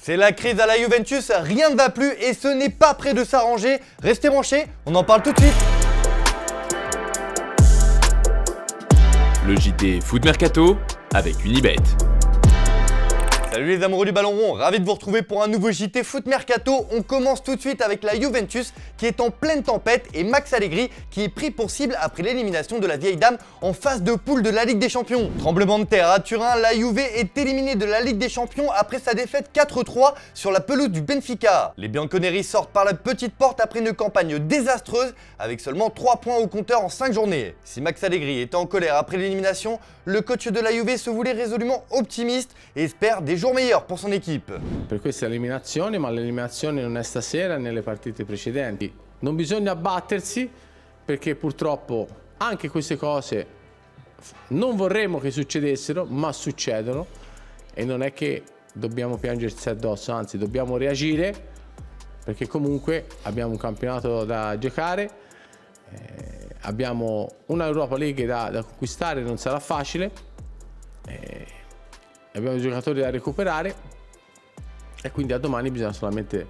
C'est la crise à la Juventus, rien ne va plus et ce n'est pas près de s'arranger. Restez branchés, on en parle tout de suite. Le JT Foot Mercato avec Unibet. Salut les amoureux du ballon rond, ravi de vous retrouver pour un nouveau JT Foot Mercato. On commence tout de suite avec la Juventus qui est en pleine tempête et Max Allegri qui est pris pour cible après l'élimination de la vieille dame en phase de poule de la Ligue des Champions. Tremblement de terre à Turin, la Juve est éliminée de la Ligue des Champions après sa défaite 4-3 sur la pelouse du Benfica. Les Bianconeri sortent par la petite porte après une campagne désastreuse avec seulement 3 points au compteur en 5 journées. Si Max Allegri était en colère après l'élimination, le coach de la Juve se voulait résolument optimiste et espère des jours meilleurs pour son équipe. Per questa eliminazione, ma l'eliminazione non è stasera nelle partite precedenti. Non bisogna abbattersi perché purtroppo anche queste cose non vorremmo che succedessero, ma succedono e non è che dobbiamo piangersi addosso, anzi dobbiamo reagire perché comunque abbiamo un campionato da giocare, abbiamo una Europa League da conquistare, non sarà facile. Abbiamo i giocatori da recuperare e quindi a domani bisogna solamente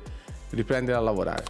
riprendere a lavorare.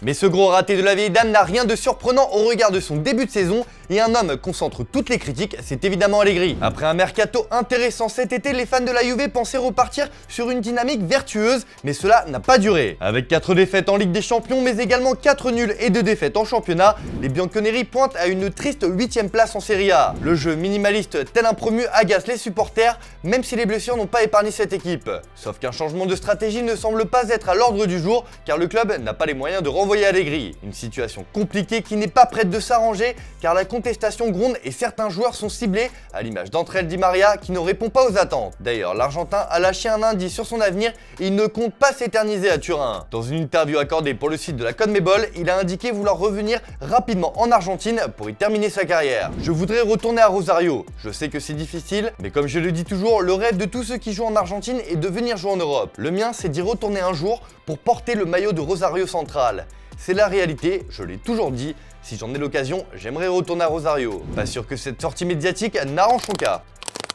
Mais ce gros raté de la vieille dame n'a rien de surprenant au regard de son début de saison et un homme concentre toutes les critiques, c'est évidemment Allegri. Après un mercato intéressant cet été, les fans de la Juve pensaient repartir sur une dynamique vertueuse, mais cela n'a pas duré. Avec 4 défaites en Ligue des Champions, mais également 4 nuls et 2 défaites en championnat, les Bianconeri pointent à une triste 8ème place en Serie A. Le jeu minimaliste tel un promu agace les supporters, même si les blessures n'ont pas épargné cette équipe. Sauf qu'un changement de stratégie ne semble pas être à l'ordre du jour, car le club n'a pas les moyens de renvoyer Allegri. Une situation compliquée qui n'est pas prête de s'arranger car la contestation gronde et certains joueurs sont ciblés, à l'image d'André Di Maria qui ne répond pas aux attentes. D'ailleurs, l'Argentin a lâché un indice sur son avenir et il ne compte pas s'éterniser à Turin. Dans une interview accordée pour le site de la CONMEBOL, il a indiqué vouloir revenir rapidement en Argentine pour y terminer sa carrière. Je voudrais retourner à Rosario. Je sais que c'est difficile, mais comme je le dis toujours, le rêve de tous ceux qui jouent en Argentine est de venir jouer en Europe. Le mien, c'est d'y retourner un jour pour porter le maillot de Rosario Central. C'est la réalité, je l'ai toujours dit, si j'en ai l'occasion, j'aimerais retourner à Rosario. Pas sûr que cette sortie médiatique n'arrange son cas.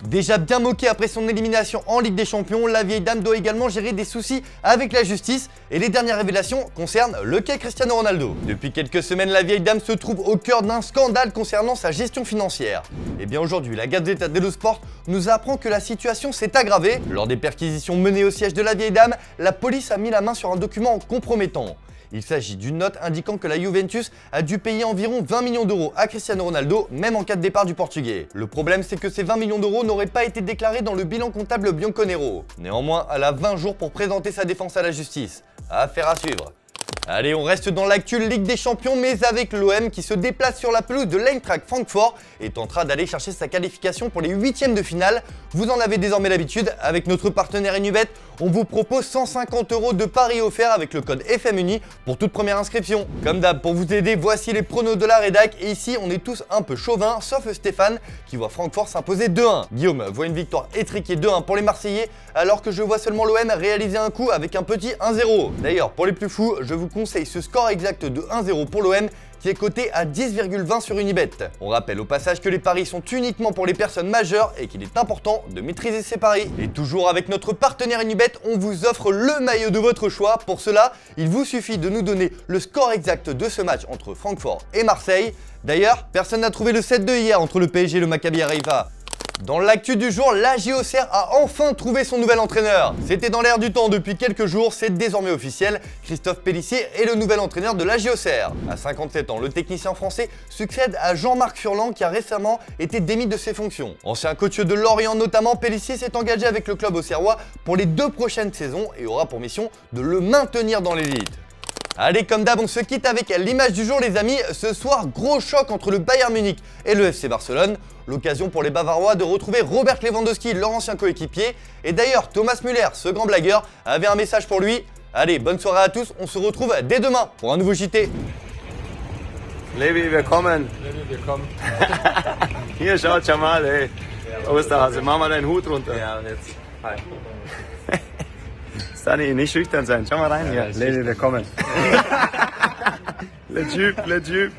Déjà bien moquée après son élimination en Ligue des Champions, la vieille dame doit également gérer des soucis avec la justice et les dernières révélations concernent le cas Cristiano Ronaldo. Depuis quelques semaines, la vieille dame se trouve au cœur d'un scandale concernant sa gestion financière. Et bien aujourd'hui, la Gazzetta dello Sport nous apprend que la situation s'est aggravée. Lors des perquisitions menées au siège de la vieille dame, la police a mis la main sur un document compromettant. Il s'agit d'une note indiquant que la Juventus a dû payer environ 20 millions d'euros à Cristiano Ronaldo, même en cas de départ du Portugais. Le problème, c'est que ces 20 millions d'euros n'auraient pas été déclarés dans le bilan comptable bianconero. Néanmoins, elle a 20 jours pour présenter sa défense à la justice. Affaire à suivre. Allez, on reste dans l'actu Ligue des Champions, mais avec l'OM qui se déplace sur la pelouse de l'Eintracht Francfort et tentera d'aller chercher sa qualification pour les 8e de finale. Vous en avez désormais l'habitude, avec notre partenaire Unibet, on vous propose 150 € de paris offerts avec le code FMUNI pour toute première inscription. Comme d'hab, pour vous aider, voici les pronos de la rédac et ici on est tous un peu chauvins, sauf Stéphane qui voit Francfort s'imposer 2-1. Guillaume voit une victoire étriquée 2-1 pour les Marseillais, alors que je vois seulement l'OM réaliser un coup avec un petit 1-0. D'ailleurs, pour les plus fous, je vous conseille ce score exact de 1-0 pour l'OM qui est coté à 10,20 sur Unibet. On rappelle au passage que les paris sont uniquement pour les personnes majeures et qu'il est important de maîtriser ses paris. Et toujours avec notre partenaire Unibet, on vous offre le maillot de votre choix. Pour cela, il vous suffit de nous donner le score exact de ce match entre Francfort et Marseille. D'ailleurs, personne n'a trouvé le 7-2 hier entre le PSG et le Maccabi Haïfa. Dans l'actu du jour, la JOCR a enfin trouvé son nouvel entraîneur. C'était dans l'air du temps depuis quelques jours, c'est désormais officiel. Christophe Pélissier est le nouvel entraîneur de la JOCR. À 57 ans, le technicien français succède à Jean-Marc Furlan qui a récemment été démis de ses fonctions. Ancien coach de Lorient notamment, Pélissier s'est engagé avec le club auxerrois pour les 2 prochaines saisons et aura pour mission de le maintenir dans l'élite. Allez, comme d'hab, on se quitte avec l'image du jour les amis. Ce soir, gros choc entre le Bayern Munich et le FC Barcelone. L'occasion pour les Bavarois de retrouver Robert Lewandowski, leur ancien coéquipier. Et d'ailleurs, Thomas Müller, ce grand blagueur, avait un message pour lui. Allez, bonne soirée à tous, on se retrouve dès demain pour un nouveau JT. Levi, willkommen. Levi, willkommen. Hier, schaut schon mal, ey. Osterhase, mach mal deinen Hut runter. Ja, und jetzt. Hi. Sunny, nicht schüchtern sein. Schau mal rein hier. Levi, willkommen. Le Jupe, le Jupe.